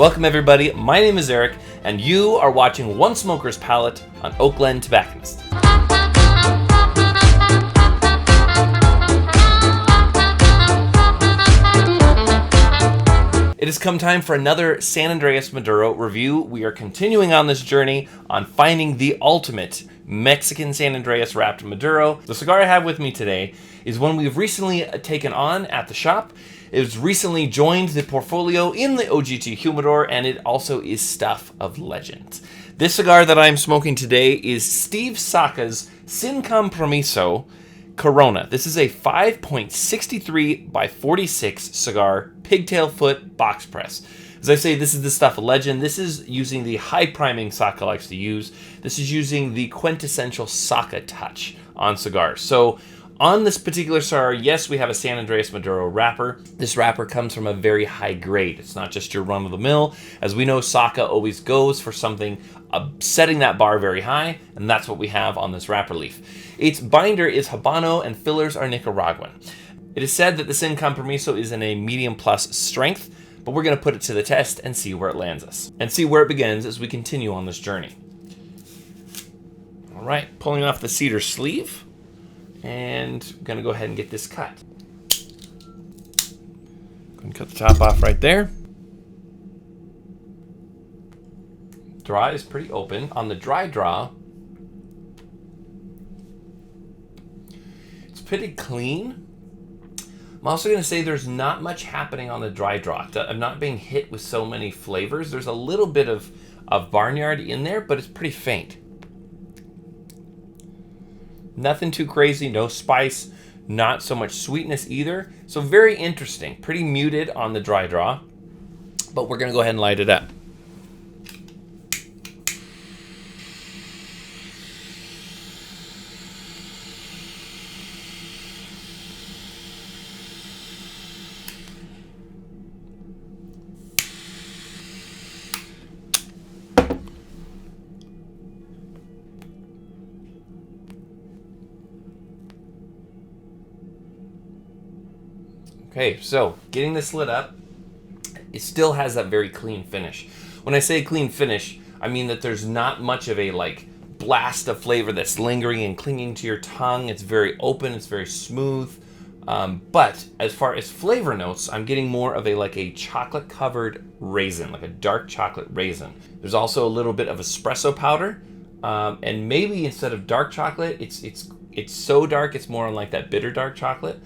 Welcome everybody, my name is Eric, and you are watching One Smoker's Palate on Oakland Tobacconist. It has come time for another San Andres Maduro review. We are continuing on this journey on finding the ultimate Mexican San Andres wrapped Maduro. The cigar I have with me today is one we've recently taken on at the shop. It was recently joined the portfolio in the OGT humidor, and it also is stuff of legend. This cigar that I'm smoking today is Steve Saka's Sin Compromiso Corona. This is a 5.63 by 46 cigar, pigtail foot box press. As I say, this is the stuff of legend. This is using the high priming Saka likes to use. This is using the quintessential Saka touch on cigars. So on this particular cigar, yes, we have a San Andres Maduro wrapper. This wrapper comes from a very high grade. It's not just your run-of-the-mill. As we know, Saka always goes for something setting that bar very high, and that's what we have on this wrapper leaf. Its binder is Habano and fillers are Nicaraguan. It is said that the Sin Compromiso is in a medium plus strength, but we're going to put it to the test and see where it lands us, and see where it begins as we continue on this journey. All right, pulling off the cedar sleeve, and I'm going to go ahead and get this cut. Go and cut the top off right there. Draw is pretty open. On the dry draw, it's pretty clean. I'm also going to say there's not much happening on the dry draw. I'm not being hit with so many flavors. There's a little bit of barnyard in there, but it's pretty faint. Nothing too crazy, no spice, not so much sweetness either. So very interesting, pretty muted on the dry draw, but we're going to go ahead and light it up. Okay, so getting this lit up, it still has that very clean finish. When I say clean finish, I mean that there's not much of a blast of flavor that's lingering and clinging to your tongue. It's very open, it's very smooth. But as far as flavor notes, I'm getting more of a chocolate covered raisin, like a dark chocolate raisin. There's also a little bit of espresso powder, and maybe instead of dark chocolate, it's so dark it's more on like that bitter dark chocolate.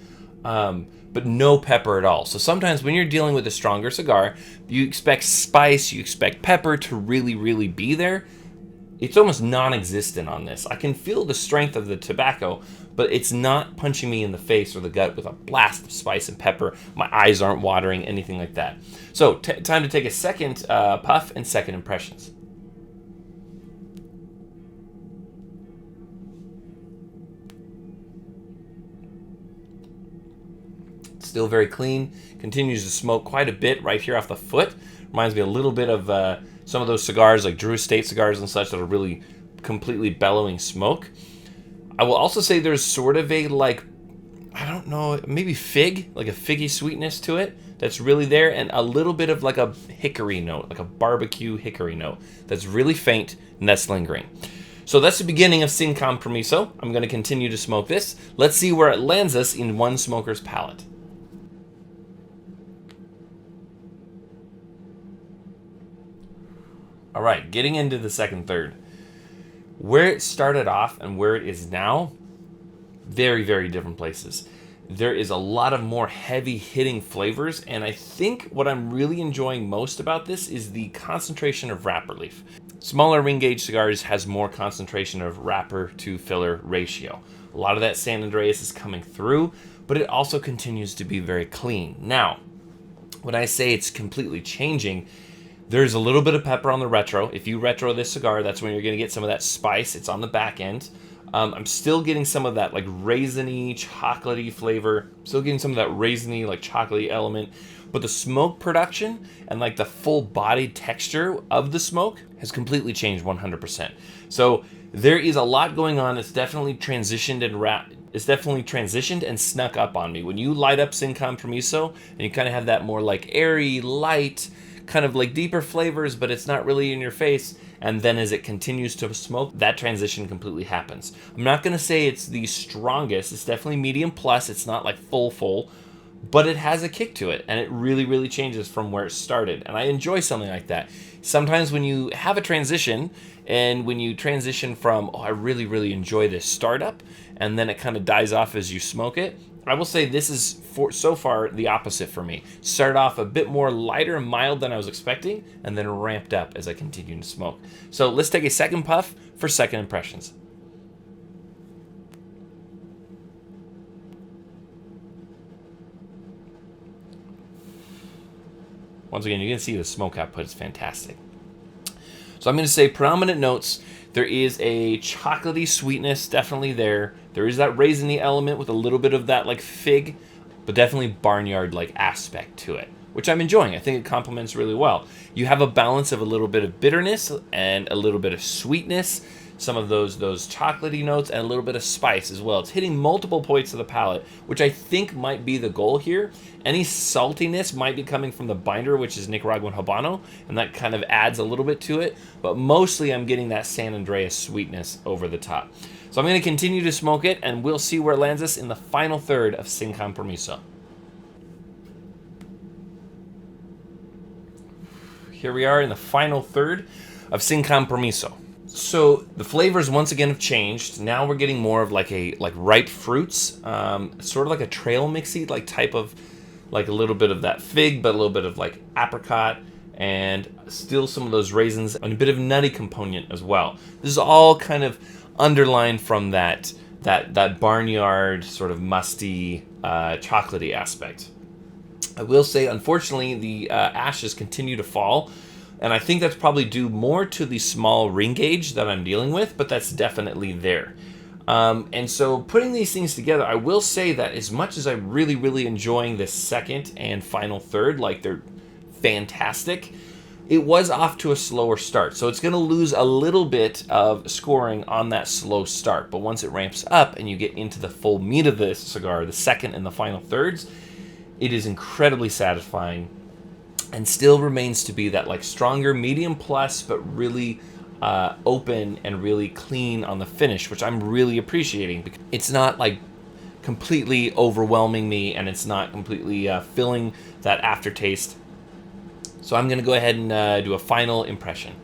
But no pepper at all. So sometimes when you're dealing with a stronger cigar, you expect spice, you expect pepper to really be there. It's almost non-existent on this. I can feel the strength of the tobacco, but it's not punching me in the face or the gut with a blast of spice and pepper. My eyes aren't watering, anything like that. So time to take a second puff and second impressions. Still very clean, continues to smoke quite a bit right here off the foot. Reminds me a little bit of some of those cigars like Drew Estate cigars and such that are really completely bellowing smoke. I will also say there's sort of a I don't know, maybe fig, like a figgy sweetness to it that's really there, and a little bit of like a hickory note, like a barbecue hickory note that's really faint and that's lingering. So that's the beginning of Sin Compromiso. I'm going to continue to smoke this. Let's see where it lands us in One Smoker's Palate. All right, getting into the second third. Where it started off and where it is now, very different places. There is a lot of more heavy hitting flavors, and I think what I'm really enjoying most about this is the concentration of wrapper leaf. Smaller ring gauge cigars has more concentration of wrapper to filler ratio. A lot of that San Andres is coming through, but it also continues to be very clean. Now, when I say it's completely changing, there's a little bit of pepper on the retro. If you retro this cigar, that's when you're going to get some of that spice. It's on the back end. I'm still getting some of that raisiny, chocolatey flavor. Still getting some of that raisiny, chocolatey element. But the smoke production and the full body texture of the smoke has completely changed 100%. So there is a lot going on. It's definitely transitioned and snuck up on me. When you light up Sin Compromiso and you kind of have that more airy, light, kind of like deeper flavors, but it's not really in your face. And then as it continues to smoke, that transition completely happens. I'm not going to say it's the strongest. It's definitely medium plus. It's not like full, but it has a kick to it, and it really, really changes from where it started. And I enjoy something like that. Sometimes when you have a transition, and when you transition from, oh, I really, really enjoy this startup, and then it kind of dies off as you smoke it, I will say this is so far the opposite for me. Started off a bit more lighter and mild than I was expecting, and then ramped up as I continued to smoke. So let's take a second puff for second impressions. Once again, you can see the smoke output is fantastic. So I'm going to say predominant notes. There is a chocolatey sweetness definitely there. There is that raisiny element with a little bit of that like fig, but definitely barnyard-like aspect to it, which I'm enjoying. I think it complements really well. You have a balance of a little bit of bitterness and a little bit of sweetness, some of those chocolatey notes, and a little bit of spice as well. It's hitting multiple points of the palate, which I think might be the goal here. Any saltiness might be coming from the binder, which is Nicaraguan Habano, and that kind of adds a little bit to it, but mostly I'm getting that San Andres sweetness over the top. So I'm going to continue to smoke it, and we'll see where it lands us in the final third of Sin Compromiso. Here we are in the final third of Sin Compromiso. So the flavors once again have changed. Now we're getting more of like ripe fruits, sort of like a trail mixy like type of, like a little bit of that fig, but a little bit of like apricot, and still some of those raisins and a bit of nutty component as well. This is all kind of underlined from that barnyard sort of musty, chocolatey aspect. I will say, unfortunately, the ashes continue to fall. And I think that's probably due more to the small ring gauge that I'm dealing with, but that's definitely there. And so putting these things together, I will say that as much as I'm really, really enjoying this second and final third, like they're fantastic, it was off to a slower start. So it's going to lose a little bit of scoring on that slow start. But once it ramps up and you get into the full meat of this cigar, the second and the final thirds, it is incredibly satisfying. And still remains to be that like stronger medium plus, but really open and really clean on the finish, which I'm really appreciating. It's not like completely overwhelming me, and it's not completely filling that aftertaste. So I'm going to go ahead and do a final impression.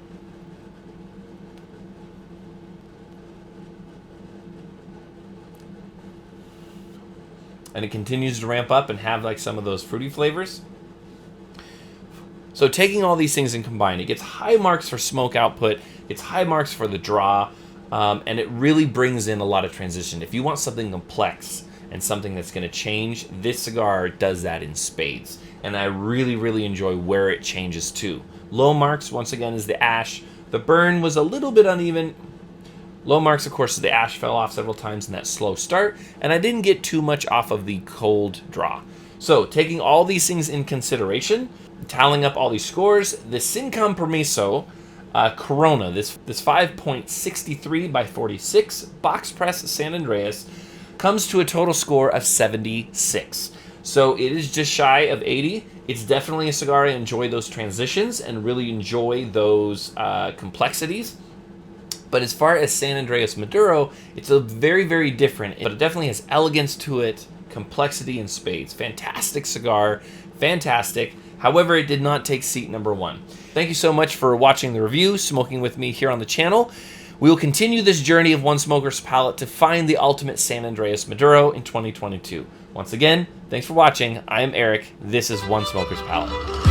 And it continues to ramp up and have like some of those fruity flavors. So taking all these things and combined, it gets high marks for smoke output, gets high marks for the draw, and it really brings in a lot of transition. If you want something complex and something that's going to change, this cigar does that in spades. And I really, really enjoy where it changes to. Low marks, once again, is the ash. The burn was a little bit uneven. Low marks, of course, is the ash fell off several times in that slow start, and I didn't get too much off of the cold draw. So taking all these things in consideration, tallying up all these scores, the Sin Compromiso Corona, this 5.63 by 46 box press San Andres, comes to a total score of 76. So it is just shy of 80. It's definitely a cigar I enjoy those transitions and really enjoy those complexities. But as far as San Andres Maduro, it's a very, very different, but it definitely has elegance to it, complexity in spades. Fantastic cigar, fantastic. However, it did not take seat number one. Thank you so much for watching the review, smoking with me here on the channel. We will continue this journey of One Smoker's Palate to find the ultimate San Andres Maduro in 2022. Once again, thanks for watching. I am Eric. This is One Smoker's Palate.